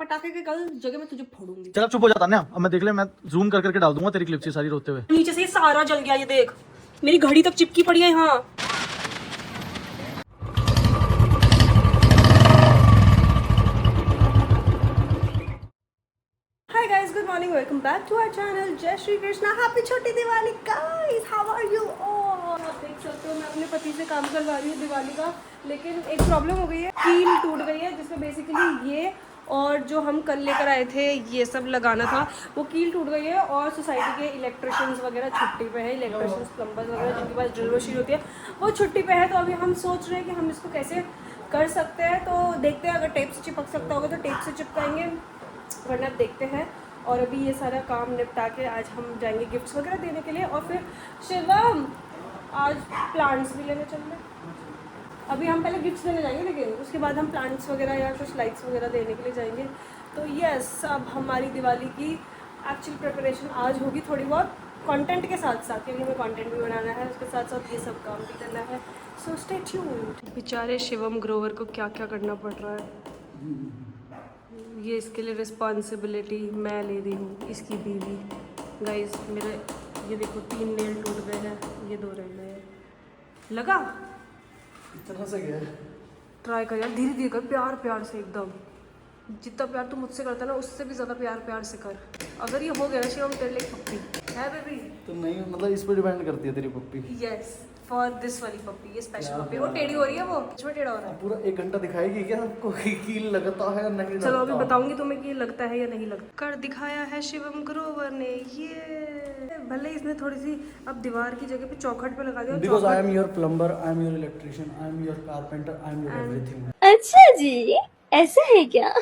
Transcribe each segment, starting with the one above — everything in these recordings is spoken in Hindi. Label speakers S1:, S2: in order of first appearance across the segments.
S1: पटाखे के कल जगह मैं तुझे फोड़ूंगी।
S2: चल चुप हो जाता ना, अब मैं देख ले, मैं जूम कर करके डाल दूंगा तेरी क्लिप्स सारी रोते हुए।
S1: नीचे से ये सारा जल गया, ये देख मेरी घड़ी तक चिपकी पड़ी है यहाँ। Hi guys, good morning, welcome back to our channel. Jai Shri Krishna, happy Chhoti Diwali guys, how are you all. आप देख सकते हो मैं अपने पति से काम करवा रही हूँ दिवाली का, लेकिन एक प्रॉब्लम हो गई है, कील टूट गई है, जिसमें बेसिकली ये और जो हम कल लेकर आए थे ये सब लगाना था, वो कील टूट गई है। और सोसाइटी के इलेक्ट्रिशियंस वगैरह छुट्टी पे है, इलेक्ट्रिशियंस प्लम्बर्स वगैरह जिनके पास ड्रिल मशीन होती है वो छुट्टी पे है। तो अभी हम सोच रहे हैं कि हम इसको कैसे कर सकते हैं। तो देखते हैं, अगर टेप से चिपक सकता होगा तो टेप से चिपकाएंगे, वरना देखते हैं। और अभी ये सारा काम निपटा के आज हम जाएंगे गिफ्ट्स वगैरह देने के लिए। और फिर शिवम आज प्लांट्स भी लेने चल रहे। अभी हम पहले गिफ्ट्स देने जाएंगे, लेकिन उसके बाद हम प्लांट्स वगैरह या कुछ लाइट्स वगैरह देने के लिए जाएंगे। तो यस, अब हमारी दिवाली की एक्चुअल प्रिपरेशन आज होगी थोड़ी बहुत कंटेंट के साथ साथ, क्योंकि हमें कंटेंट भी बनाना है, उसके साथ साथ ये सब काम भी करना है। So stay tuned. बेचारे शिवम ग्रोवर को क्या क्या करना पड़ रहा है, ये इसके लिए रिस्पॉन्सिबिलिटी मैं ले रही हूँ, इसकी बीवी। गाइस मेरे ये देखो 3 नेल टूट गए हैं, ये 2 रह गए हैं। लगा
S2: इतना सा गया,
S1: ट्राई कर यार, धीरे धीरे कर, प्यार प्यार से एकदम। जितना प्यार तू मुझसे करता है ना, उससे भी ज़्यादा प्यार प्यार से कर। अगर ये हो गया ना शिवम, तेरे लिए पप्पी है बेबी।
S2: तो नहीं मतलब इस पर डिपेंड करती है तेरी पप्पी।
S1: यस, फॉर दिस वाली पप्पी, ये स्पेशल पप्पी। वो टेढ़ी हो रही है, वो इसमें टेढ़ा हो रहा है।
S2: पूरा 1 घंटा दिखाएगी क्या आपको कि कील लगता है या नहीं?
S1: चलो अभी बताऊंगी तुम्हें कि लगता है या नहीं लगता। कर दिखाया है शिवम ग्रोवर ने ये, भले इसने थोड़ी सी अब दीवार की जगह पे चौखट पे लगा दिया।
S2: Because I am your plumber, I am your electrician, I am your carpenter, I am your everything.
S3: अच्छा जी, ऐसा है क्या?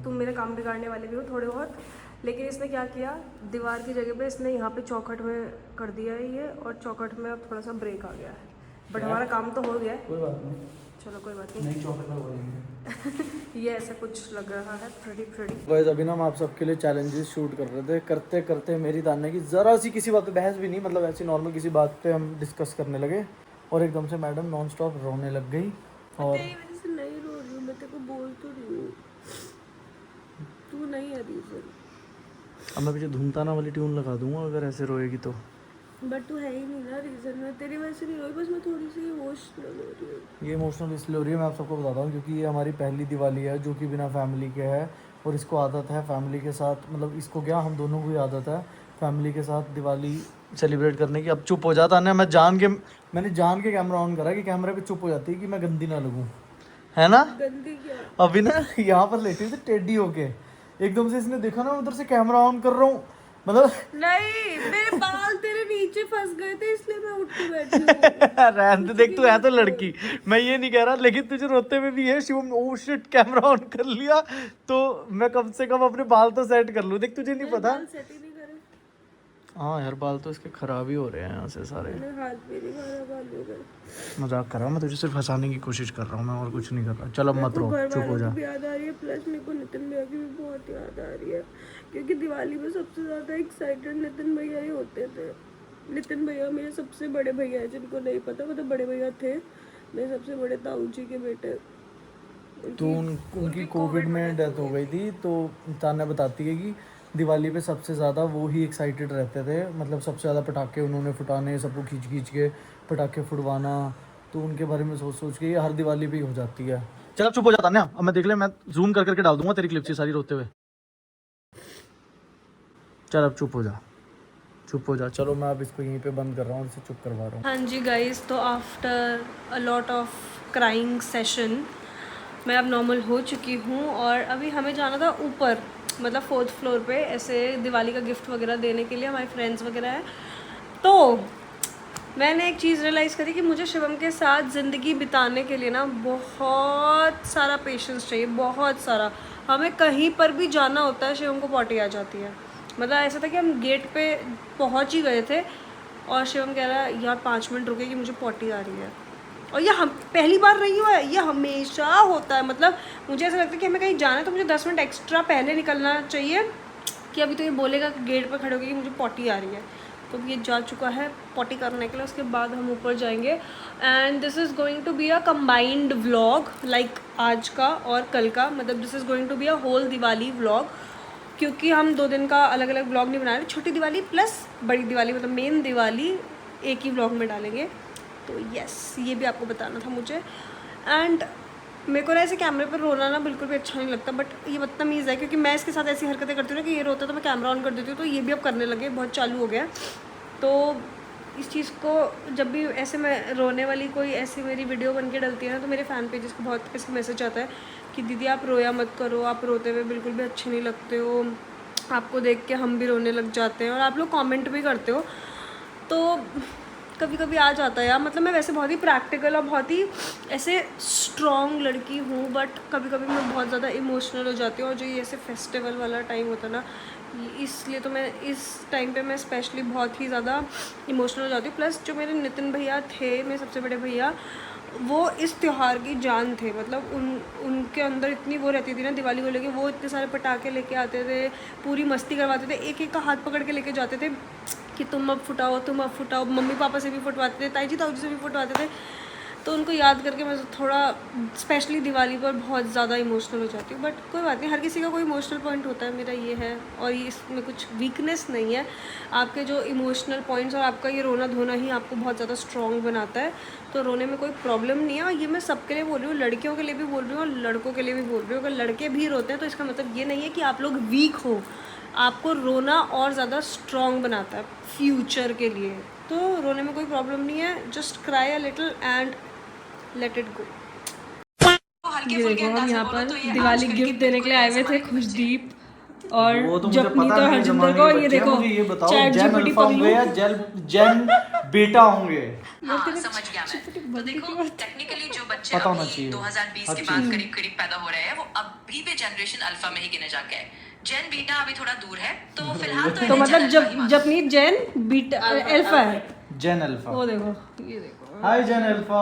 S1: तुम मेरे काम बिगाड़ने वाले भी हो थोड़े बहुत। लेकिन इसने क्या किया, दीवार की जगह पे इसने यहाँ पे चौखट में कर दिया है ये, और चौखट में अब थोड़ा सा ब्रेक आ गया है। बट हमारा काम तो हो गया है,
S2: कोई बात नहीं,
S1: चलो कोई बात नहीं।
S2: नई चौखट लगवाएंगे।
S1: ये ऐसा कुछ लग रहा है फ्रेडी।
S2: गाइस अभी ना हम आप सबके लिए चैलेंजेस शूट कर रहे थे, करते करते मेरी तान्या की ज़रा सी किसी बात पे बहस भी नहीं, मतलब ऐसी नॉर्मल किसी बात पे हम डिस्कस करने लगे और एकदम से मैडम नॉन स्टॉप रोने लग गई। और
S1: तेरी वजह से नहीं रो रही हूँ, मैं तेरे को बोल तो रही हूँ, तू नहीं है रीजन।
S2: अब मैं पीछे धूमताना वाली ट्यून लगा दूंगा अगर ऐसे रोएगी तो।
S1: बट तू है ही नहीं ना रीजन, में तेरी वजह से नहीं रोई, बस मैं थोड़ी सी इमोशनल हो रही हूँ।
S2: ये इमोशनल इसलिए हो रही है, मैं आप सबको बताता हूँ, क्योंकि ये हमारी पहली दिवाली है जो कि बिना फैमिली के है। और इसको आदत है फैमिली के साथ, मतलब इसको क्या, हम दोनों को ही आदत है फैमिली के साथ दिवाली सेलिब्रेट करने की। अब चुप हो जाता है, मैंने जान के कैमरा ऑन करा कि कैमरे पे चुप हो जाती है कि मैं गंदी ना लगूँ, है ना।
S1: गंदी क्या?
S2: अभी ना यहाँ पर लेटी थी टेढ़ी होके, एकदम से इसने देखा ना उधर से कैमरा ऑन कर रहा हूँ, मतलब
S1: नहीं, मेरे बाल तेरे नीचे फंस गए थे इसलिए मैं उठ के बैठी हूँ।
S2: रहन दे, देख तू है तो लड़की, मैं ये नहीं कह रहा, लेकिन तुझे रोते में भी है Shivam. Oh shit, camera on कर लिया तो मैं कम से कम अपने बाल तो सेट कर लूँ। देख तुझे नहीं पता।
S1: बाल सेट ही नहीं करे।
S2: हाँ यार, बाल तो इसके खराब ही हो रहे हैं यहाँ से सारे।
S1: मैंने हाथ भी नहीं मारा, बाल हो गए।
S2: मजाक कर रहा हूँ मैं, तुझे सिर्फ हंसाने की कोशिश कर रहा हूँ मैं, और कुछ नहीं कर रहा। चल अब मत रो, चुप हो जा।
S1: याद आ रही है, प्लस मेरे को नितिन भैया की भी बहुत याद आ रही है, क्योंकि दिवाली में सबसे ज्यादा एक्साइटेड नितिन भैया ही होते थे। नितिन भैया मेरे सबसे बड़े भैया है, जिनको नहीं पता, मतलब बड़े भैया थे मेरे सबसे बड़े ताऊ जी के बेटे।
S2: तो उनकी कोविड में डेथ हो गई थी, तो तान्या बताती है कि दिवाली पे सबसे ज़्यादा वो ही एक्साइटेड रहते थे, मतलब सबसे ज़्यादा पटाखे उन्होंने फुटाने, सबको खींच के पटाखे फुटवाना। तो उनके बारे में सोच के ये हर दिवाली पे ही हो जाती है। चल अब चुप हो जाता ना, अब मैं देख ले, मैं जूम कर करके डाल दूंगा तेरी क्लिप्स सारी रोते हुए। चल अब चुप हो जा। चलो मैं अब इसको यहीं पे बंद कर रहा हूँ, इसे चुप करवा रहा हूँ।
S1: हाँ जी गाइस, तो after a lot of crying session मैं अब नॉर्मल हो चुकी हूँ। और अभी हमें जाना था ऊपर, मतलब 4th फ्लोर पे, ऐसे दिवाली का गिफ्ट वगैरह देने के लिए, हमारे फ्रेंड्स वगैरह हैं। तो मैंने एक चीज़ रियलाइज़ करी कि मुझे शिवम के साथ ज़िंदगी बिताने के लिए ना बहुत सारा पेशेंस चाहिए, बहुत सारा। हमें कहीं पर भी जाना होता है, शिवम को पॉटी आ जाती है। मतलब ऐसा था कि हम गेट पे पहुंच ही गए थे और शिवम कह रहा है यार 5 मिनट रुके कि मुझे पॉटी आ रही है। और ये हम पहली बार नहीं हुआ है, ये हमेशा होता है। मतलब मुझे ऐसा लगता है कि हमें कहीं जाना है तो मुझे 10 मिनट एक्स्ट्रा पहले निकलना चाहिए, कि अभी तो ये बोलेगा कि गेट पर खड़े होकर कि मुझे पॉटी आ रही है। तो ये जा चुका है पॉटी करने के लिए, उसके बाद हम ऊपर जाएंगे। And this is going to be a combined vlog, like आज का और कल का, मतलब this is going to be a whole Diwali vlog, क्योंकि हम 2 दिन का अलग अलग व्लॉग नहीं बना रहे। छोटी दिवाली प्लस बड़ी दिवाली, मतलब मेन दिवाली एक ही व्लॉग में डालेंगे। तो यस, ये भी आपको बताना था मुझे। एंड मेरे को ना ऐसे कैमरे पर रोना ना बिल्कुल भी अच्छा नहीं लगता, बट ये बदतमीज़ है क्योंकि मैं इसके साथ ऐसी हरकतें करती हूँ ना कि ये रोता है तो मैं कैमरा ऑन कर देती हूँ, तो ये भी अब करने लगे, बहुत चालू हो गया। तो इस चीज़ को जब भी ऐसे मैं रोने वाली कोई ऐसी मेरी वीडियो बन के डलती है ना, तो मेरे फ़ैन पेजेस को बहुत ऐसे मैसेज आता है कि दीदी आप रोया मत करो, आप रोते हुए बिल्कुल भी अच्छे नहीं लगते हो, आपको देख के हम भी रोने लग जाते हैं, और आप लोग कमेंट भी करते हो। तो कभी कभी आ जाता है यार, मतलब मैं वैसे बहुत ही प्रैक्टिकल और बहुत ही ऐसे स्ट्रॉन्ग लड़की हूँ, बट कभी कभी मैं बहुत ज़्यादा इमोशनल हो जाती हूँ, और जो ये ऐसे फेस्टिवल वाला टाइम होता है ना, इसलिए तो मैं इस टाइम पे मैं स्पेशली बहुत ही ज़्यादा इमोशनल हो जाती हूँ। प्लस जो मेरे नितिन भैया थे, मेरे सबसे बड़े भैया, वो इस त्यौहार की जान थे, मतलब उनके अंदर इतनी वो रहती थी ना दिवाली को लेके, वो इतने सारे पटाखे लेके आते थे, पूरी मस्ती करवाते थे, एक एक का हाथ पकड़ के लेके जाते थे कि तुम अब फुटाओ, तुम अब फुटाओ, मम्मी पापा से भी फुटवाते थे, ताऊ जी से भी फुटवाते थे। तो उनको याद करके मैं थोड़ा स्पेशली दिवाली पर बहुत ज़्यादा इमोशनल हो जाती हूँ, बट कोई बात नहीं, हर किसी का कोई इमोशनल पॉइंट होता है, मेरा ये है, और ये इसमें कुछ वीकनेस नहीं है। आपके जो इमोशनल पॉइंट्स और आपका ये रोना धोना ही आपको बहुत ज़्यादा स्ट्रॉन्ग बनाता है, तो रोने में कोई प्रॉब्लम नहीं है। और ये मैं सबके लिए बोल रही हूँ, लड़कियों के लिए भी बोल रही हूँ और लड़कों के लिए भी बोल रही हूँ। अगर लड़के भी रोते हैं तो इसका मतलब ये नहीं है कि आप लोग वीक हो, आपको रोना और ज़्यादा स्ट्रॉन्ग बनाता है फ्यूचर के लिए, तो रोने में कोई प्रॉब्लम नहीं है। Just cry a little and let it go. ये देखो हम यहाँ पर दिवाली गिफ्ट देने के लिए आए हुए थे, खुशदीप और
S2: वो तो मुझे
S1: जपनीत
S2: पता
S1: और
S2: नहीं है,
S1: हरजिंदर
S2: जमाने
S1: को।
S2: के
S1: ये
S2: बच्चे हैं,
S1: देखो
S2: मुझे ये बताओ
S1: चैट
S2: जेन
S1: जीपीटी
S2: अल्फा होंगे या जेन बीटा होंगे?
S4: हाँ, समझ गया मैं। तो देखो टेक्निकली जो बच्चे
S2: पता होना
S4: अभी
S2: चाहिए
S4: 2020 के बाद करीब करीब पैदा हो रहे हैं, वो अभी भी जनरेशन अल्फा में ही गिने जाके है। जेन बीटा अभी थोड़ा दूर है, तो फिलहाल तो
S1: तो
S4: इन्हें
S1: मतलब
S4: जेन अल्फा ही मानो।
S1: जपनीत जैन बीटा अल्फा है।
S2: जेन अल्फा।
S1: वो देखो, ये देखो,
S2: हाय जेन alpha.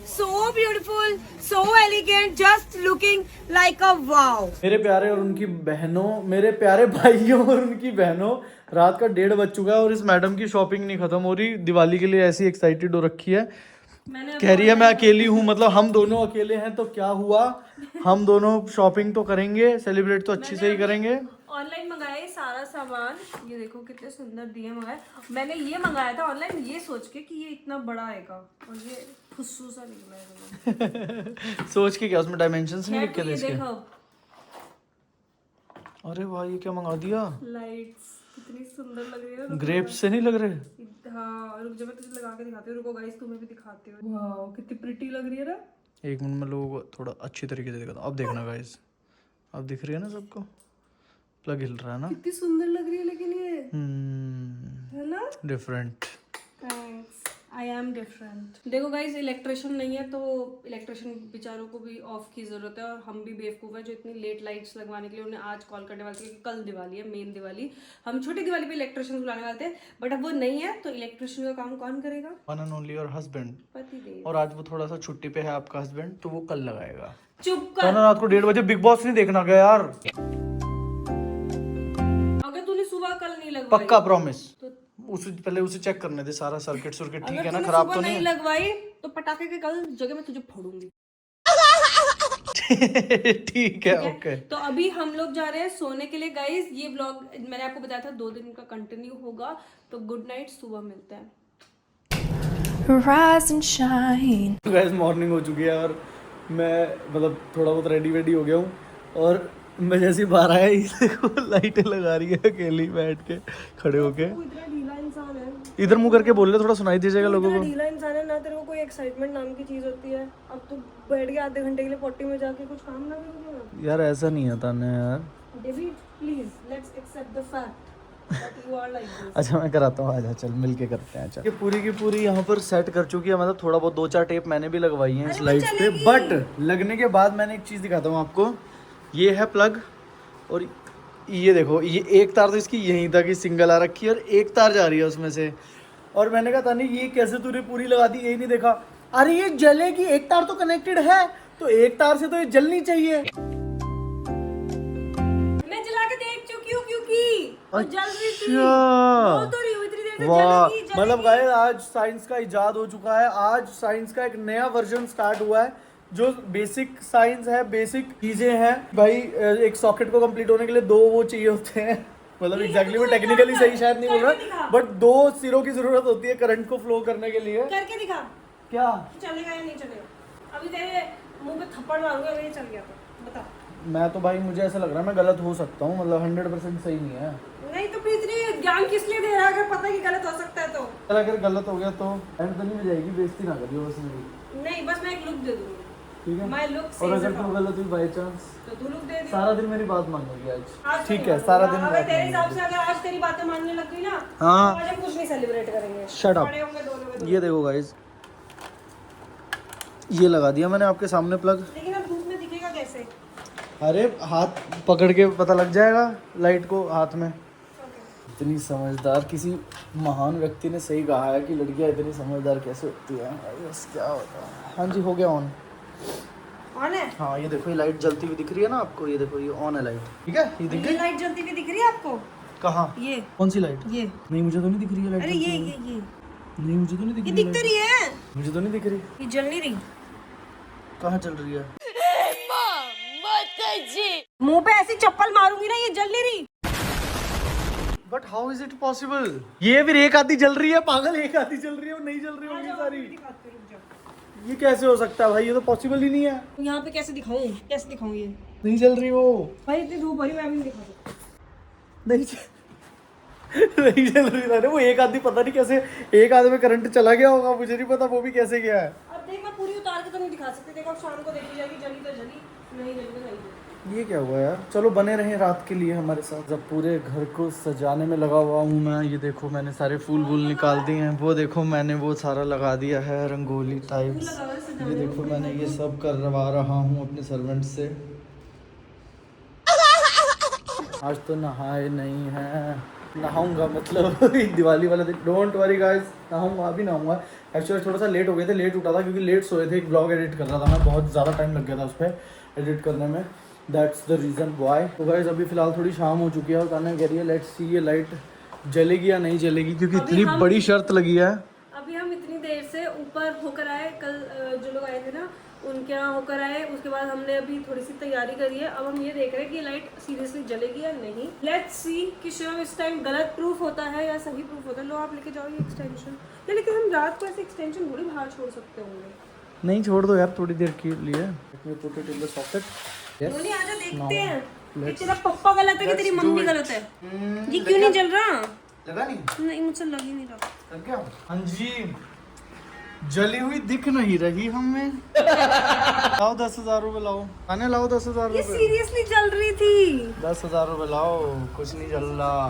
S1: so beautiful, so elegant, just looking like a wow।
S2: मेरे प्यारे और उनकी बहनों, मेरे प्यारे भाइयों और उनकी बहनों, रात का 1:30 बज चुका है और इस मैडम की शॉपिंग नहीं खत्म हो रही। दिवाली के लिए ऐसी एक्साइटेड हो रखी है, कह रही है मैं अकेली हूँ, मतलब हम दोनों अकेले हैं तो क्या हुआ, हम दोनों शॉपिंग तो करेंगे, सेलिब्रेट तो अच्छी से ही करेंगे।
S1: ऑनलाइन मंगाया ये सारा सामान, ये देखो कितने सुंदर दिए मंगाए। मैंने ये मंगाया था ऑनलाइन ये सोच के कि ये इतना बड़ा आएगा, और ये फुस्सू सा निकला है।
S2: सोच के क्या, उसमें डायमेंशंस नहीं लिखे थे
S1: ये
S2: इसके?
S1: देखो
S2: अरे वाह, ये क्या मंगा दिया?
S1: लाइट्स कितनी सुंदर लग रही है ना।
S2: ग्रेप्स से नहीं लग रहे?
S1: हाँ रुक जा, मैं तुझे लगा के दिखाती हूँ, रुको गाइस तुम्हें भी दिखाती हूँ। वाओ कितनी प्रिटी लग रही है ना।
S2: एक मिनट में लोगों को थोड़ा अच्छी तरीके से दिखाता हूँ। अब देखना गाइस, अब दिख रही है ना सबको, प्लग हिल रहा है ना,
S1: कितनी सुंदर लग रही है लेकिन ये है ना।
S2: Different.
S1: Thanks, I am different. देखो गाइज इलेक्ट्रिशियन नहीं है, तो इलेक्ट्रिशियन बेचारों को भी ऑफ की ज़रूरत है, और हम भी बेवकूफ़ है जो इतनी लेट लाइट्स लगवाने के लिए उन्हें आज कॉल करने वाले थे कि कल दिवाली है, मेन दिवाली। हम छोटी दिवाली पे इलेक्ट्रिशियन बुलाने वाले थे, बट अब वो नहीं है, तो इलेक्ट्रिशियन का काम कौन करेगा?
S2: One and only your husband.
S1: पति देव।
S2: और आज वो थोड़ा सा छुट्टी पे है आपका हस्बैंड, तो वो कल लगाएगा।
S1: चुप
S2: तो
S1: कर,
S2: ना रात को 1:30 बजे बिग बॉस नहीं देखना गया यार,
S1: अगर तूने सुबह कल नहीं लगवाई,
S2: पक्का प्रॉमिस।
S1: तो
S2: उसे पहले उसे चेक करने दे सारा सर्किट सुर्किट ठीक
S1: अगर
S2: है ना,
S1: तूने
S2: खराब
S1: सुबह
S2: तो
S1: नहीं
S2: नहीं
S1: लगवाई तो पटाखे के कल जगह मैं तुझे फोड़ूंगी।
S2: है? ठीक है, ओके।
S1: तो अभी हम लोग जा रहे हैं सोने के लिए गाइस। ये व्लॉग मैंने आपको बताया था 2 दिन का कंटिन्यू होगा, तो गुड नाइट, सुबह मिलते हैं।
S5: Rise and shine.
S2: Guys morning हो चुकी है और मैं मतलब थोड़ा बहुत रेडी वेडी हो गया हूँ, और मैं जैसे बाहर आया इसे लाइटें लगा रही है अकेली बैठ के खड़े होके।
S1: तू इतना ढीला इंसान है,
S2: इधर मुंह करके बोल रहे, थोड़ा सुनाई दीजिएगा लोगों
S1: इतना
S2: को।
S1: ढीला इंसान है ना, तेरे को कोई एक्साइटमेंट नाम की चीज होती है। अब तू बैठ के आधे घंटे के लिए पॉटी में जाके कुछ काम ना करोगे
S2: यार ऐसा नहीं आता ना यार।
S1: David, please let's accept the fact that you are like this.
S2: अच्छा मैं कराता हूँ, आजा चल मिल के करते हैं। चल ये पूरी की पूरी यहाँ पर सेट कर चुकी है, मतलब थोड़ा बहुत 2-4 टेप मैंने भी लगवाई हैं इस लाइट्स पे, बट लगने के बाद मैंने एक चीज़ दिखाता हूँ आपको। ये है प्लग, और ये देखो ये एक तार तो इसकी यहीं तक ही सिंगल आ रखी है, और एक तार जा रही है उसमें से। और मैंने कहा था नहीं ये कैसे तूने पूरी लगा दी, यही नहीं देखा। अरे ये जलेगी, एक तार तो कनेक्टेड है, तो एक तार से तो ये जलनी चाहिए।
S1: मैं जला के देख चुकी हूँ क्योंकि की और जल रही थी।
S2: अच्छा।
S1: बोल तो रही हूँ, इतनी देर से
S2: वाह,
S1: जलेगी,
S2: मतलब
S1: जलेगी।
S2: गाइस आज साइंस का इजाद हो चुका है। आज साइंस का एक नया वर्जन स्टार्ट हुआ है। जो बेसिक साइंस है, बेसिक चीजें हैं भाई, एक सॉकेट को कंप्लीट होने के लिए दो वो चाहिए होते हैं। मतलब
S1: ठीक है,
S2: एग्जैक्टली
S1: तो
S2: मैं
S1: तू एक
S2: टेक्निकली
S1: काम
S2: सही
S1: कर,
S2: शायद नहीं बोल
S1: करके
S2: रहा,
S1: दिखा।
S2: बट दो सिरों की जरूरत होती है करंट को फ्लो करने के लिए।
S1: करके दिखा,
S2: क्या
S1: चलेगा या नहीं चलेगा। अभी तेरे मुंह पे थप्पड़ मारूंगा अगर ये चल गया तो बता।
S2: मैं तो भाई, मुझे ऐसा लग रहा है मैं गलत हो सकता हूँ, मतलब 100% सही नहीं है।
S1: नहीं तो फिर इतनी ज्ञान किस लिए दे रहा है अगर पता है कि गलत हो सकता है तो।
S2: अगर गलत हो गया तो एंड तो नहीं हो जाएगी, बेइज्जती ना करियो बस मेरी।
S1: नहीं, बस मैं एक लुक दे दूंगी।
S2: ठीक है,
S1: My look
S2: और
S1: says
S2: अगर
S1: it
S2: तू
S1: all.
S2: गलत हुई बाई चांस,
S1: तो तू लुक दे दियो।
S2: सारा दिन मेरी बात मानेगी
S1: आज
S2: आज।
S1: तो
S2: ठीक
S1: नहीं
S2: है, सारा दिन
S1: मानूंगा।
S2: बात
S1: अगर तेरे हिसाब
S2: मानेगी।
S1: से अगर आज तेरी बातें मानने लग गई ना,
S2: हाँ।
S1: तो आज हम कुछ नहीं सेलिब्रेट करेंगे।
S2: Shut up.
S1: पड़े होंगे दोनों में
S2: ये देखो गाइस, ये लगा दिया मैंने आपके सामने प्लग।
S1: लेकिन अब धूप में दिखेगा कैसे?
S2: अरे हाथ पकड़ के पता लग जाएगा लाइट को हाथ में। इतनी समझदार, किसी महान व्यक्ति ने सही कहा है कि लड़कियां इतनी समझदार कैसे होती हैं। बस क्या होता है। हाँ जी, हो गया ऑन।
S1: ऑन है?
S2: हाँ, ये देखो, ये लाइट जलती हुई दिख रही है ना आपको, ये देखो, ये ऑन है लाइट। ठीक है, ये दिख
S1: ये
S2: गई।
S1: लाइट जलती हुई दिख रही है आपको?
S2: कहाँ?
S1: ये
S2: कौन सी लाइट?
S1: ये
S2: नहीं, मुझे तो नहीं दिख रही है लाइट।
S1: अरे ये
S2: नहीं, मुझे तो नहीं दिख
S1: ये
S2: रही
S1: दिख तो
S2: है।
S1: रही है।
S2: मुझे तो नहीं दिख रही।
S1: ये जल नहीं रही।
S2: कहाँ चल रही है?
S1: मुंह पे ऐसी चप्पल मारूंगी ना, ये जल नहीं रही।
S2: But how is it possible? ये फिर एक आधी जल रही है पागल, एक आधी जल रही है और नहीं जल रही होंगी सारी। ये कैसे हो सकता है भाई? ये तो पॉसिबल ही नहीं है।
S1: यहाँ पे कैसे दिखाऊं, कैसे दिखाऊं? ये
S2: नहीं जल रही वो।
S1: भाई इतनी धूप भरी मैं भी नहीं दिखा सकती।
S2: नहीं नहीं चल रही। अरे वो एक आधी पता नहीं कैसे, एक आधे में करंट चला गया होगा, मुझे नहीं पता वो भी कैसे गया है।
S1: अब देख, मैं पूरी उतार के तो नहीं दिखा सकती। देखो अब शाम को देखी जाएगी, जली तो जली, नहीं जली तो नहीं जली।
S2: ये क्या हुआ यार? चलो बने रहें रात के लिए हमारे साथ। जब पूरे घर को सजाने में लगा हुआ हूँ मैं। ये देखो, मैंने सारे फूल वूल निकाल दिए हैं। वो देखो, मैंने वो सारा लगा दिया है रंगोली टाइप्स। ये देखो, मैंने ये सब करवा रहा हूँ अपने सर्वेंट से। आज तो नहाए नहीं है, नहाऊंगा मतलब दिवाली वाले दिन। डोंट वरी गाइस, नहाऊंगा, अभी नहाऊंगा। एक्चुअली थोड़ा सा लेट हो गए थे, लेट उठा था क्योंकि लेट सोए थे। एक ब्लॉग एडिट कर रहा था मैं, बहुत ज़्यादा टाइम लग गया था उस पर एडिट करने में। That's the reason why. तो गाइस अभी फ़िलहाल थोड़ी शाम हो चुकी है और तान्या कह रही है लेट्स सी ये लाइट जलेगी या नहीं जलेगी, क्योंकि इतनी बड़ी शर्त लगी है।
S1: अभी हम इतनी देर से ऊपर होकर आए, कल जो लोग आए थे ना उनके यहाँ होकर आए। उसके बाद हमने अभी थोड़ी सी तैयारी करी है। अब हम ये देख रहे हैं कि ये लाइट सीरियसली जलेगी या नहीं। लेट्स सी कि शायद इस टाइम गलत प्रूफ होता है या सही प्रूफ होता है। लो आप लेके जाओ ये एक्सटेंशन। लेकिन हम रात को ऐसे एक्सटेंशन थोड़ी बाहर छोड़ सकते होंगे।
S2: नहीं, छोड़ दो यार थोड़ी देर के लिए। Put it in the socket. Yes,
S1: Roni आजा देखते हैं कि तेरा पप्पा गलत है कि तेरी
S2: Let's do
S1: मम्मी
S2: it.
S1: गलत है। ये क्यों नहीं जल रहा?
S2: लगा नहीं?
S1: नहीं, मुझसे लग ही नहीं रहा।
S2: कर क्या? हाँ जी, जली हुई दिख नहीं रही हमें। लाओ 10,000 रुपए लाओ। आने लाओ 10,000
S1: ये
S2: रुपए।
S1: सीरियसली जल रही थी।
S2: 10,000 रुपए लाओ। कुछ नहीं जल रहा।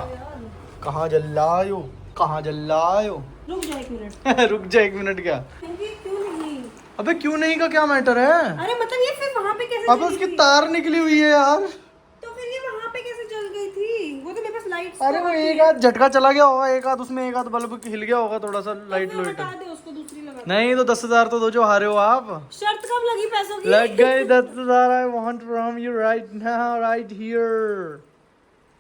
S2: कहाँ जल रहा है? कहाँ जल रहा है?
S1: रुक जा एक मिनट।
S2: रुक जा एक मिनट। क्या?
S1: क्योंकि क्यों नहीं?
S2: अबे क्यों नहीं का क्या मैटर है?
S1: अरे मतलब ये फिर वहाँ पे कैसे
S2: अबे उसकी तार निकली हुई है यार।
S1: तो फिर ये वहाँ पे कैसे जल गई थी? वो तो मेरे पास लाइट।
S2: अरे वो एक आध झटका चला गया होगा, एक आध उसमें एक आध बल्ब हिल गया होगा थोड़ा सा, लाइट लोइट।
S1: हटा दे उसको, दूसरी लगा।
S2: नहीं तो 10,000 तो दो जो हारे हो आप।
S1: शर्त कब लगी पैसों की?
S2: लग गए 10,000। I want from you right now, right here.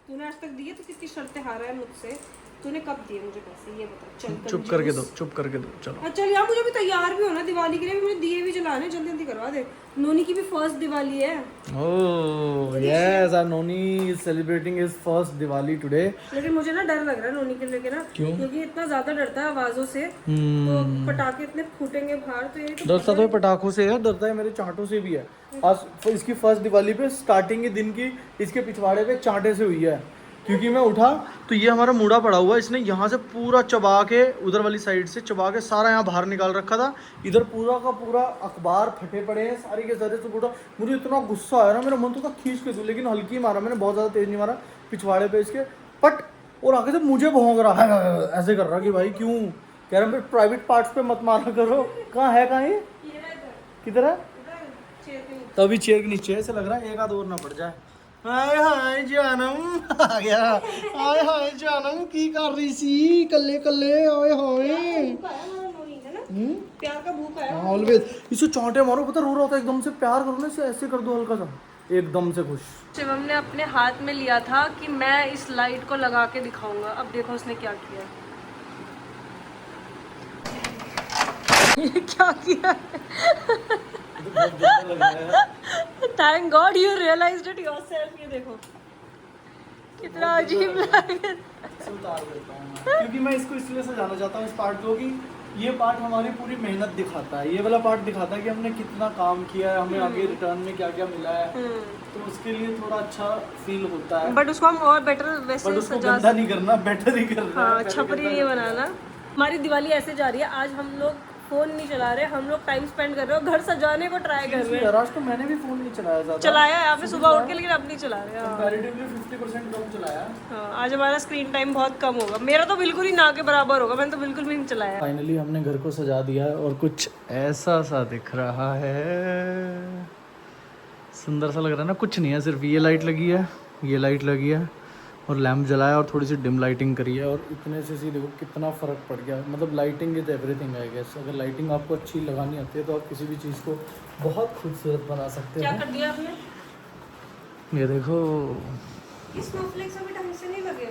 S1: तूने आज तक दिए तो कितनी शर्तें हारा है मुझसे? तूने कब दिए मुझे पैसे ये बता। चल
S2: चुप करके दो, चुप करके दो, चलो।
S1: अच्छा चल यार, मुझे भी तैयार भी होना दिवाली के लिए। मुझे दिए भी जलाने, जल्दी जल्दी करवा दे। नोनी की भी फर्स्ट दिवाली है।
S2: Oh yes, our Noni is celebrating his first Diwali today.
S1: लेकिन मुझे ना डर लग रहा है नोनी के लेके ना।
S2: क्यों?
S1: क्योंकि इतना ज्यादा डरता है आवाजों से। तो पटाखे इतने फूटेंगे बाहर, तो ये
S2: डरता तो ये पटाखों से है, डरता है मेरे चांटों से भी है। आज इसकी फर्स्ट दिवाली पे स्टार्टिंग के दिन की इसके पिछवाड़े पे चांटे से हुई है। क्योंकि मैं उठा तो ये हमारा मूड़ा पड़ा हुआ है, इसने यहाँ से पूरा चबा के, उधर वाली साइड से चबा के सारा यहाँ बाहर निकाल रखा था। इधर पूरा का पूरा अखबार फटे पड़े हैं सारे के सारे। तो मुझे इतना गुस्सा आया ना, मेरा मन तो था खींच के दूं, लेकिन हल्की मारा मैंने, बहुत ज़्यादा तेज नहीं मारा पिछवाड़े पे इसके। पट और आगे से मुझे भौंक रहा है, ऐसे कर रहा कि भाई क्यों, कह रहा है प्राइवेट पार्ट्स पे मत मारा करो। कहाँ है, कहाँ है, किधर है? तभी चेयर के नीचे ऐसे लग रहा है एक आध और ना पड़ जाए। हाय हाय जानम आ गया। हाय हाय जानम की कर रही सी कल्ले कल्ले। हाय हाय,
S1: प्यार का भूख है।
S2: ऑलवेज। इसे चांटे मारो, पता रो रहा होता है एकदम से। प्यार करो ना इसे, ऐसे कर दो हल्का सा, एकदम से खुश।
S1: शिवम ने अपने हाथ में लिया था कि मैं इस लाइट को लगा के दिखाऊंगा। अब देखो उसने क्या किया। ये क्या किया? Thank God you realized it yourself. ये देखो कितना अजीब लगे।
S2: क्योंकि मैं इसको इसलिए सजाना चाहता हूँ इस पार्ट को कि ये पार्ट हमारी पूरी मेहनत दिखाता है। ये वाला पार्ट दिखाता है कि हमने कितना काम किया है, हमें आगे रिटर्न में क्या क्या मिला है। तो उसके लिए थोड़ा अच्छा फील होता है।
S1: बट उसको हम और बेटर वैसे
S2: बट उसको
S1: सजा
S2: गंदा नहीं करना, बेटर ही करना।
S1: हाँ, छपरी नहीं बनाना। हमारी दिवाली ऐसे जा रही है। आज हम लोग फोन नहीं चला रहे, हम लोग टाइम स्पेंड कर रहे हो, घर सजाने को ट्राई कर रहे हैं।
S2: आज तो मैंने भी फोन नहीं चलाया ज़्यादा।
S1: चलाया है आपने सुबह उठ के, लेकिन अब नहीं चला रहे।
S2: कंपैरेटिवली 50% कम चलाया।
S1: हाँ, आज हमारा स्क्रीन टाइम बहुत कम होगा। मेरा तो बिल्कुल ही ना के बराबर होगा। मैंने तो बिल्कुल भी नहीं चलाया।
S2: फाइनली हमने घर को सजा दिया है और कुछ ऐसा सा दिख रहा है। सुंदर सा लग रहा है ना। कुछ नहीं है, सिर्फ ये लाइट लगी है, ये लाइट लगी है और लैंप जलाया और थोड़ी सी डिम लाइटिंग करी है। और इतने से सी देखो कितना फ़र्क पड़ गया। मतलब lighting is everything I guess. अगर लाइटिंग आपको अच्छी लगानी आती है तो आप किसी भी चीज़ को बहुत खूबसूरत बना सकते
S1: क्या
S2: हो।
S1: कर दिया आपने?
S2: ये देखो,
S1: ये स्नोफ्लेक्स अभी ढंग से नहीं लगे।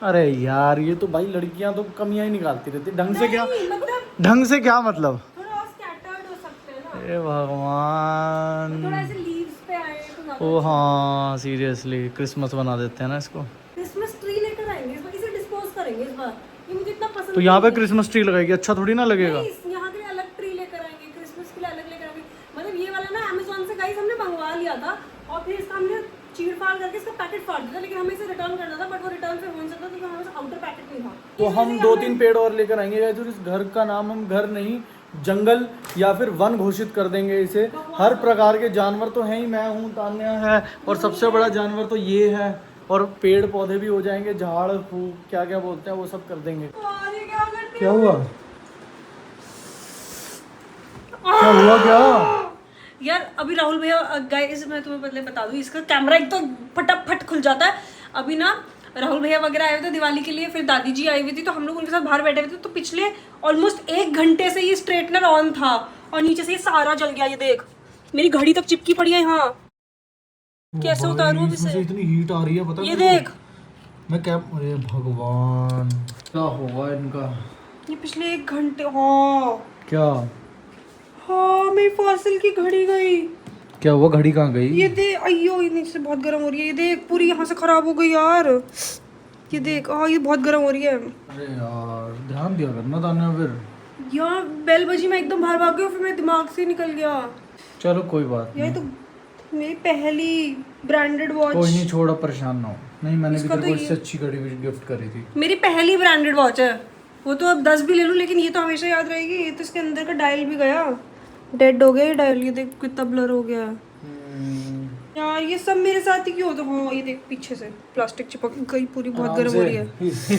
S2: अरे यार ये तो भाई लड़कियां तो कमियां ही निकालती रहती। ढंग से क्या
S1: मतलब
S2: ढंग से क्या मतलब?
S1: थोड़ा और स्कैटर्ड हो सकते हैं ना।
S2: हे भगवान।
S1: थोड़ा ऐसे लीव्स पे आए तो ज्यादा।
S2: ओ हाँ सीरियसली क्रिसमस बना देते हैं ना इसको।
S1: क्रिसमस ट्री लेकर आएंगे इस बार, इसे डिस्पोज करेंगे इस बार। ये मुझे इतना पसंद
S2: तो यहाँ पे क्रिसमस ट्री लगाएगी, अच्छा थोड़ी ना लगेगा।
S1: नहीं, यहाँ के लिए अलग ट्री लेकर आएंगे, क्रिसमस के लिए अलग लेकर आएंगे। मतलब ये वाला ना अमेज़न से गाइस हमने मंगवा लिया था और फिर इसका हमने चीर फाड़ करके इसका पैकेट फाड़ दिया था। लेकिन हमें इसे रिटर्न करना था, बट वो रिटर्न से हो नहीं सकता क्योंकि हमारे पास आउटर पैकेट नहीं था।
S2: तो हम 2-3 पेड़ और लेकर आएंगे गाइस। और इस घर का नाम हम घर नहीं जंगल या फिर वन घोषित कर देंगे इसे। हर प्रकार के जानवर तो हैं ही, मैं हूँ, तान्या है और सबसे बड़ा जानवर तो ये है। और पेड़ पौधे भी हो जाएंगे, झाड़ फूक क्या क्या बोलते हैं वो सब कर देंगे। क्या हुआ? क्या हुआ क्या?
S1: यार अभी राहुल भैया, गाइस मैं तुम्हें पहले बता दूं, इसका कैमरा एक तो फटाफट खुल जाता है। अभी ना राहुल भैया वगैरह आए हुए थे दिवाली के लिए, फिर दादी जी आई हुई थी, तो हम लोग उनके साथ बाहर बैठे हुए थे। तो पिछले ऑलमोस्ट 1 घंटे से ये स्ट्रेटनर ऑन था और नीचे से ये सारा जल गया। ये देख मेरी घड़ी तक चिपकी पड़ी है यहाँ। कैसे उतारूं अब इसे?
S2: इतनी हीट आ रही है पता
S1: ये देख,
S2: मैं क्या, अरे भगवान क्या हुआ इनका?
S1: ये पिछले 1 घंटे। हाँ
S2: क्या?
S1: हाँ, मेरी फॉसिल की घड़ी गई।
S2: क्या हुआ? घड़ी कहाँ गई?
S1: ये देख, अयो ये नीचे से बहुत गर्म हो रही है। ये देख पूरी यहाँ से खराब हो गई यार। ये देख, हाँ ये बहुत गर्म हो रही है।
S2: अरे यार ध्यान दिया करना तान्या फिर।
S1: यार बेल बजी, मैं एकदम बाहर भाग गई और फिर मेरे दिमाग से निकल गया।
S2: चलो कोई बात
S1: यार
S2: नहीं।
S1: तो मेरी पहली ब्रांडेड वॉच।
S2: कोई नहीं, छोड़ो परेशान ना हो। नहीं मैंने भी
S1: इसका
S2: तेरे
S1: तो
S2: को इससे अच्छी घड़ी गिफ्ट करी थी।
S1: मेरी पहली ब्रांडेड वॉच है वो। तो अब 10 भी ले लूं लेकिन ये तो हमेशा याद रहेगी। ये तो इसके अंदर का डायल भी गया, डेड हो गया ये डायल। ये देख कितना ब्लर हो गया है यार। ये सब मेरे साथ ही क्यों होता है? हाँ ये देख पीछे से प्लास्टिक चिपक गई पूरी, बहुत गर्म हो रही है।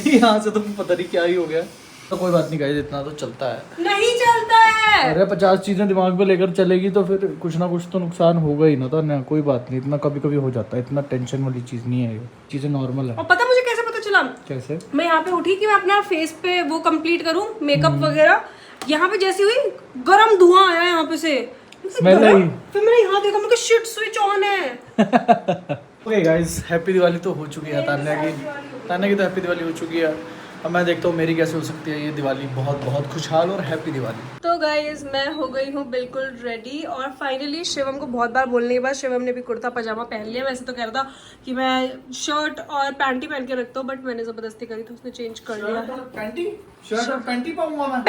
S2: यहाँ से तो पता नहीं क्या ही हो गया। तो कोई बात नहीं गाइस, इतना तो चलता है।
S1: नहीं चलता है।
S2: अरे 50 चीजें दिमाग पे लेकर चलेगी तो फिर कुछ ना कुछ तो नुकसान होगा ही ना। तो ना कोई बात नहीं, इतना कभी कभी हो जाता है। इतना टेंशन वाली चीज नहीं है, ये चीजें नॉर्मल है।
S1: और पता मुझे कैसे पता चला?
S2: कैसे?
S1: मैं यहाँ पे उठी कि मैं अपना फेस पे वो कंप्लीट करूँ मेकअप वगैरह। यहाँ पे जैसी हुई गरम धुआं आया यहाँ पे से।
S2: स्मेल आई।
S1: फिर मैंने यहाँ देखा, मैं शिट स्विच ऑन है।
S2: ओके गाइस, हैप्पी दिवाली तो हो चुकी है तान्या की तो हैप्पी दिवाली हो चुकी है। अब मैं देखता हूँ मेरी कैसे हो सकती है ये दिवाली बहुत बहुत खुशहाल और हैप्पी दिवाली।
S1: तो गाइस मैं हो गई हूँ बिल्कुल रेडी और फाइनली शिवम को बहुत बार बोलने के बाद शिवम ने भी कुर्ता पजामा पहन लिया। वैसे तो कह रहा था कि मैं शर्ट और पैंट ही पहन के रखता हूँ, बट मैंने जबरदस्ती करी तो उसने चेंज कर लिया।
S2: शर्ट और पैंटी पाऊंगा मैं।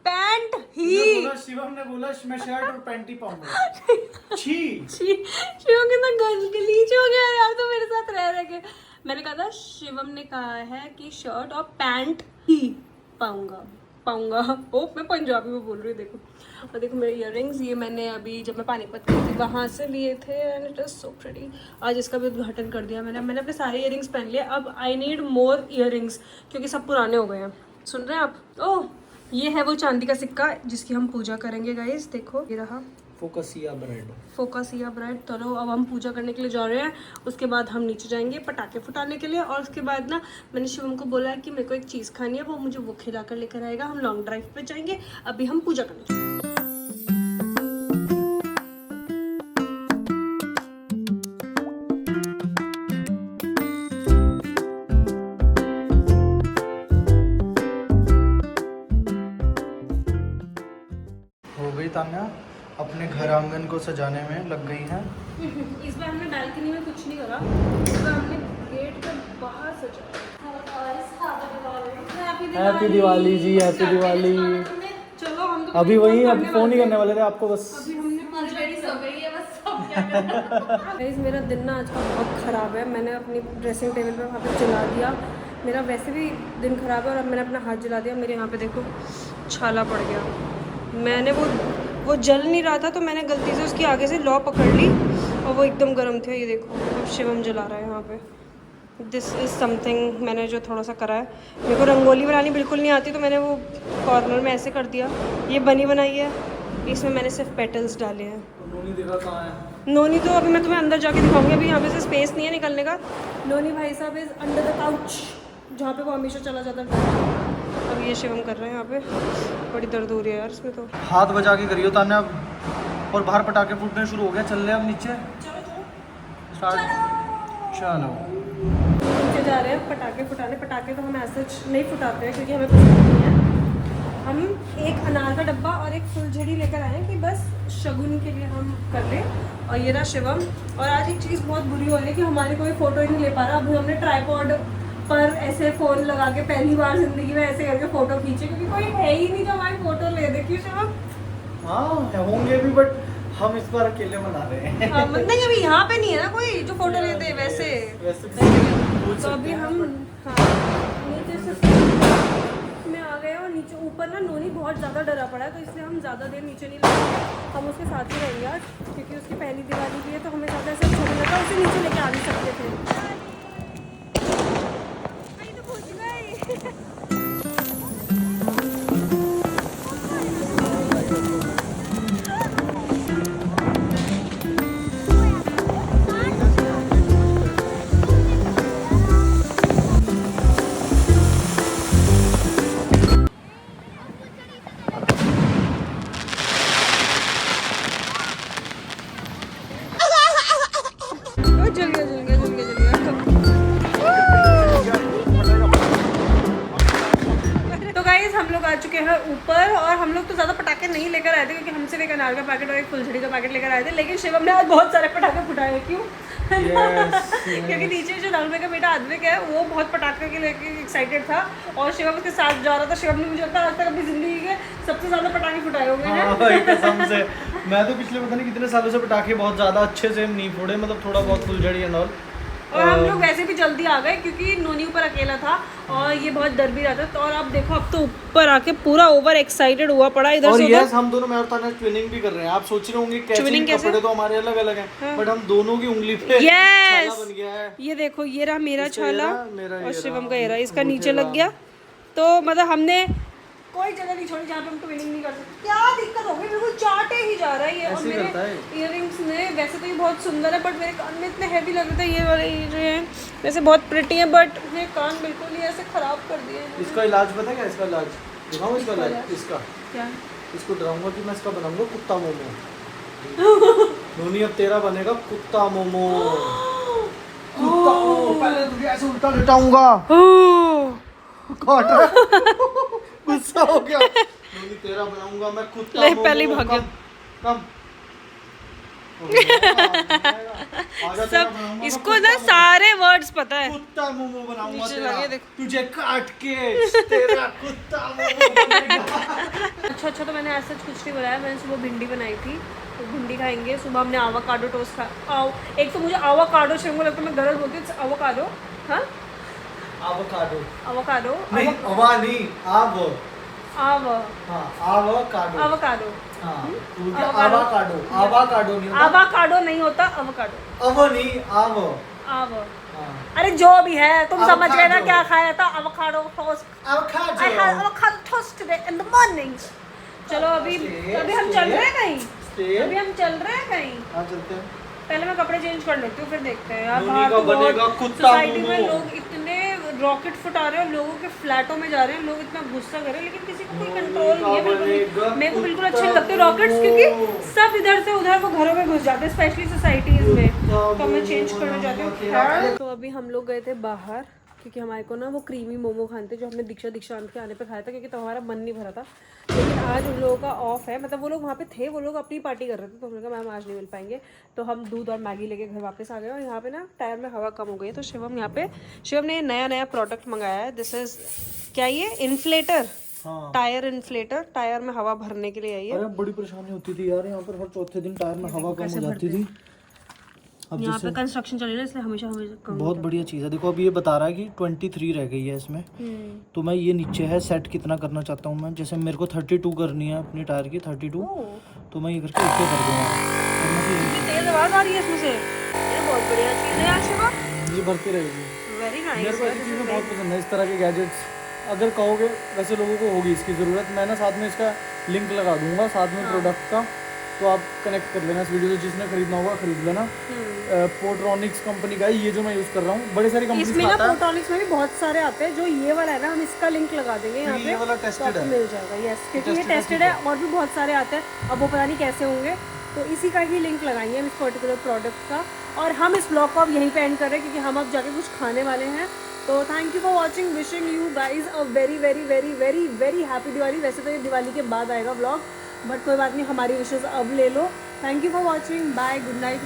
S1: पैंट ही।
S2: शिवम ने बोला मैं शर्ट और पैंटी पाऊंगा। छी
S1: शिवम कितना गलीच हो गया यार तो मेरे साथ रह रह के। मैंने कहा था, शिवम ने कहा है कि शर्ट और पैंट ही पाऊंगा। ओ मैं पंजाबी में बोल रही हूँ। देखो और देखो मेरे इयररिंग्स, ये मैंने अभी जब मैं पानीपत गई थी वहाँ से लिए थे and it is so pretty. आज इसका भी उद्घाटन कर दिया मैंने अपने सारे इयररिंग्स पहन लिए। अब आई नीड मोर इयररिंग्स क्योंकि सब पुराने हो गए हैं। सुन रहे हैं आप? ओह ये है वो चांदी का सिक्का जिसकी हम पूजा करेंगे गाइस। देखो ये रहा फोकसिया ब्रेड। चलो अब हम पूजा करने के लिए जा रहे हैं। उसके बाद हम नीचे जाएंगे पटाखे फुटाने के लिए और उसके बाद ना मैंने शिवम को बोला है कि मेरे को एक चीज़ खानी है, वो मुझे वो खिला कर लेकर आएगा। हम लॉन्ग ड्राइव पे जाएंगे। अभी हम पूजा करने जाएंगे।
S2: वीरांगन को सजाने में लग गई हैं।
S1: इस बार हमने बालकनी में कुछ नहीं करा, इस बार हमने गेट के बाहर सजाया।
S2: हैप्पी दिवाली जी, हैप्पी दिवाली।
S1: चलो हम तो
S2: अभी वही अब फोन ही करने वाले थे आपको बस।
S1: अभी हमने गाइस मेरा दिन ना आज का बहुत ख़राब है। मैंने अपनी ड्रेसिंग टेबल पे वहाँ पे जला दिया। मेरा वैसे भी दिन ख़राब है और अब मैंने अपना हाथ जला दिया। मेरे यहाँ पे देखो छाला पड़ गया। मैंने वो जल नहीं रहा था तो मैंने गलती से उसकी आगे से लौ पकड़ ली और वो एकदम गर्म थे। ये देखो अब शिवम जला रहा है यहाँ पे। दिस इज़ समथिंग मैंने जो थोड़ा सा करा है। मेरे को रंगोली बनानी बिल्कुल नहीं आती तो मैंने वो कॉर्नर में ऐसे कर दिया। ये बनी बनाई है, इसमें मैंने सिर्फ पेटल्स डाले हैं।
S2: नोनी देखा कहाँ है?
S1: नोनी तो अभी मैं तुम्हें अंदर जाके दिखाऊंगी। अभी यहाँ पे से स्पेस नहीं है निकलने का। नोनी भाई साहब इज अंडर द काउच, जहाँ पे वो हमेशा चला जाता है। अब ये शिवम कर रहे हैं यहाँ पे। बड़ी दर्द हो रही है यार इसमें तो।
S2: हाथ बजा के करियो तान्या अब। और बाहर पटाखे फूटने शुरू हो गए। चल रहे अब नीचे स्टार्ट। चलो
S1: नीचे जा रहे हैं पटाखे फुटाने। पटाखे तो हम ऐसे नहीं फुटाते हैं क्योंकि हमें पसंद नहीं है। हम एक अनार का डब्बा और एक फुलझड़ी लेकर आए हैं कि बस शगुन के लिए हम कर लें। और ये रहा शिवम। और आज एक चीज़ बहुत बुरी हो रही है कि हमारी कोई फ़ोटो ही नहीं ले पा रहा। अभी हमने ट्राईपॉड पर ऐसे फ़ोन लगा के पहली बार ज़िंदगी में ऐसे करके फ़ोटो खींचे क्योंकि कोई है ही नहीं जो हमारी फ़ोटो ले दे। क्यों शिवम?
S2: हाँ होंगे भी बट हम इस बार अकेले मना रहे हैं।
S1: हाँ, नहीं अभी यहाँ पे नहीं है ना कोई जो फ़ोटो लेते हैं वैसे। तो अभी हम नीचे से में आ गए और नीचे ऊपर ना नोनी बहुत ज़्यादा डरा पड़ा है तो इसलिए हम ज़्यादा देर नीचे नहीं लगेंगे। हम उसके साथ ही रहेंगे आज क्योंकि उसकी पहली दिवाली भी है तो हमें ज़्यादा ऐसा अच्छा नहीं लगा। उसे नीचे लेके आ नहीं सकते थे। ऊपर और हम लोग तो ज़्यादा पटाखे नहीं लेकर आए थे क्योंकि हम सिर्फ एक अनार का पैकेट और एक फुलझड़ी का पैकेट लेकर आए थे। लेकिन शिवम ने आज बहुत सारे पटाखे फुटाए। क्यों? क्योंकि नीचे जो लालू का बेटा आद्विक है वो बहुत पटाखे के लेके एक्साइटेड था और शिवम उसके साथ जा रहा था। शिवम ने मुझे लगता है आज तक अपनी जिंदगी के सबसे ज़्यादा पटाखे फुटाए हुए हैं।
S2: कसम से मैं तो पिछले पता नहीं कितने सालों से पटाखे बहुत ज़्यादा अच्छे से नहीं फोड़े। मतलब थोड़ा बहुत फुलझड़ी एंड ऑल।
S1: और हम लोग वैसे भी जल्दी आ गए क्योंकि नोनी ऊपर अकेला था और ये बहुत डर भी रहा था। तो और अब देखो अब तो ऊपर आके पूरा ओवर एक्साइटेड हुआ पड़ा इधर
S2: और
S1: से
S2: उधर। हम दोनों मैं और तान्या ट्विनिंग भी कर रहे हैं। आप सोच रहे होंगे कैसे? कपड़े तो हमारे अलग अलग हैं
S1: हाँ।
S2: बट हम दोनों की उंगली पे छाला बन गया है।
S1: ये देखो ये रहा मेरा छाला और शिवम का ये रहा। इसका नीचे
S2: रहा।
S1: लग गया। तो मतलब हमने कोई जगह नहीं छोड़ी जहाँ पे हम ट्विनिंग नहीं कर सकते। क्या दिक्कत हो गई? बिल्कुल चाटे ही जा रहा है ये। और मेरे इयररिंग्स ने वैसे तो ये बहुत सुंदर है बट मेरे कान में इतने हैवी लग रहे थे। ये वाले जो है वैसे बहुत प्रिटी है बट ये कान बिल्कुल ही ऐसे खराब कर दिए।
S2: इसका इलाज पता है क्या? इसका इलाज दिखाऊं? इसका इलाज इसका
S1: क्या?
S2: इसको डराऊंगा कि मैं इसका बनाऊंगा कुत्ता मोमो। नोनी अब तेरा बनेगा कुत्ता मोमो। कुत्ता मोमो। पहले तुझे ऐसे उल्टा लेटाऊंगा। गुस्सा हो गया। नोनी तेरा बनाऊंगा मैं कुत्ता मोमो।
S1: पहले भाग गया।
S2: कम
S1: सब इसको ना सारे वर्ड्स पता है।
S2: कुत्ता मोमो बनाऊंगा
S1: नीचे
S2: तेरा।
S1: लगे देख।
S2: तुझे काट के तेरा कुत्ता मोमो बनेगा।
S1: अच्छा तो मैंने ऐसा कुछ नहीं बनाया। मैंने सुबह भिंडी बनाई थी तो भिंडी खाएंगे। सुबह हमने आवाकाडो टोस्ट खाया। एक तो मुझे आवाकाडो से मुझे लगता है मैं गलत बोलती हूँ। आवाकाडो हाँ
S2: आवाकाडो
S1: आवाकाडो
S2: नहीं अवा नहीं आव
S1: आव
S2: हाँ आवाकाडो
S1: आवाकाडो
S2: हाँ आवाकाडो आवाकाडो नहीं होता।
S1: आवाकाडो नहीं होता आवाकाडो।
S2: अव नहीं आव
S1: आव।
S2: हाँ
S1: अरे जो भी है तुम समझ गए ना क्या खाया था? Avocado toast.
S2: Avocado.
S1: I had avocado toast today in the morning. चलो अभी हम चल रहे हैं कहीं। अभी हम चल रहे हैं कहीं।
S2: हाँ चलते हैं।
S1: पहले मैं कपड़े चेंज कर लेती हूँ फिर देखते हैं। यार
S2: नोनी
S1: बाहर
S2: का
S1: तो
S2: बनेगा
S1: बहुत
S2: कुत्ता
S1: सोसाइटी में
S2: मोमो।
S1: लोग इतने रॉकेट फुटा रहे हैं। लोगों के फ्लैटों में जा रहे हैं। लोग इतना गुस्सा कर रहे हैं लेकिन किसी को कोई कंट्रोल नहीं है। बिल्कुल मेरे को बिल्कुल अच्छे नहीं लगते रॉकेट्स क्योंकि सब इधर से उधर वो घरों में घुस जाते हैं स्पेशली सोसाइटीज में। तो मैं चेंज करने जाती हूँ। तो अभी हम लोग गए थे बाहर क्योंकि हमारे को ना वो क्रीमी मोमो खाने थे जो हमने दीक्षांत के आने पे खाया था, क्योंकि तो हमारा मन नहीं भरा था। लेकिन आज उन लोगों का ऑफ है, मतलब वो लोग वहाँ पे थे, वो लोग अपनी पार्टी कर रहे थे, तो हमने कहा मैम आज नहीं मिल पाएंगे, तो हम दूध और मैगी लेके घर वापस आ गए। और यहाँ पे ना टायर में हवा कम हो गई है, तो शिवम यहाँ पे शिवम ने नया प्रोडक्ट मंगाया है। दिस इज क्या, ये इन्फ्लेटर, टायर इन्फ्लेटर, टायर में हवा भरने के लिए आई है।
S2: अरे बड़ी परेशानी होती थी यार यहाँ पर, हर चौथे दिन टायर में हवा कम हो जाती थी। अब
S1: यहाँ पे कंस्ट्रक्शन चल रही है इसलिए हमेशा कम।
S2: बहुत बढ़िया चीज़ है। देखो अब ये बता रहा है कि 23 रह गई है इसमें, तो मैं ये नीचे है सेट कितना करना चाहता हूँ मैं, जैसे मेरे को 32 करनी है अपनी टायर की 32, तो मैं ये करके ऊपर कर दूँगा।
S1: तेज आवाज आ रही है इसमें से, ये बहुत बढ़िया चीज़ है यार शिवा,
S2: ये भरती रहेगी।
S1: वेरी
S2: मेरे
S1: नाइस।
S2: को ऐसी चीज़ें बहुत पसंद है, इस तरह के गैजेट्स। अगर कहोगे वैसे लोगों को होगी इसकी ज़रूरत, मैं ना साथ में इसका लिंक लगा दूंगा साथ में प्रोडक्ट का, तो आप कनेक्ट कर लेना इस वीडियो से, जिसने खरीदना होगा खरीद लेना। पोर्ट्रॉनिक्स कंपनी का है ये जो मैं यूज़ कर रहा हूँ, बड़े सारी कंपनी
S1: इसमें ना पोर्ट्रॉनिक्स में भी बहुत सारे आते हैं। जो ये वाला है ना, हम इसका लिंक लगा देंगे यहाँ पे,
S2: ये वाला
S1: तो
S2: टेस्टेड
S1: आपको
S2: है।
S1: मिल जाएगा। यस, क्योंकि ये टेस्टेड है, और भी बहुत सारे आते हैं, अब वो पता नहीं कैसे होंगे, तो इसी का ही लिंक लगाएंगे हम इस पर्टिकुलर प्रोडक्ट का। और हम इस ब्लॉग को अब यहीं पे एंड कर रहे हैं, क्योंकि हम अब जाके कुछ खाने वाले हैं। तो thank you for watching, wishing you guys a very very very very very happy Diwali. वैसे तो ये दिवाली के बाद आएगा व्लॉग, बट कोई बात नहीं, हमारी विशेष अब ले लो। Thank you for watching, bye, good night,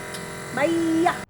S1: bye.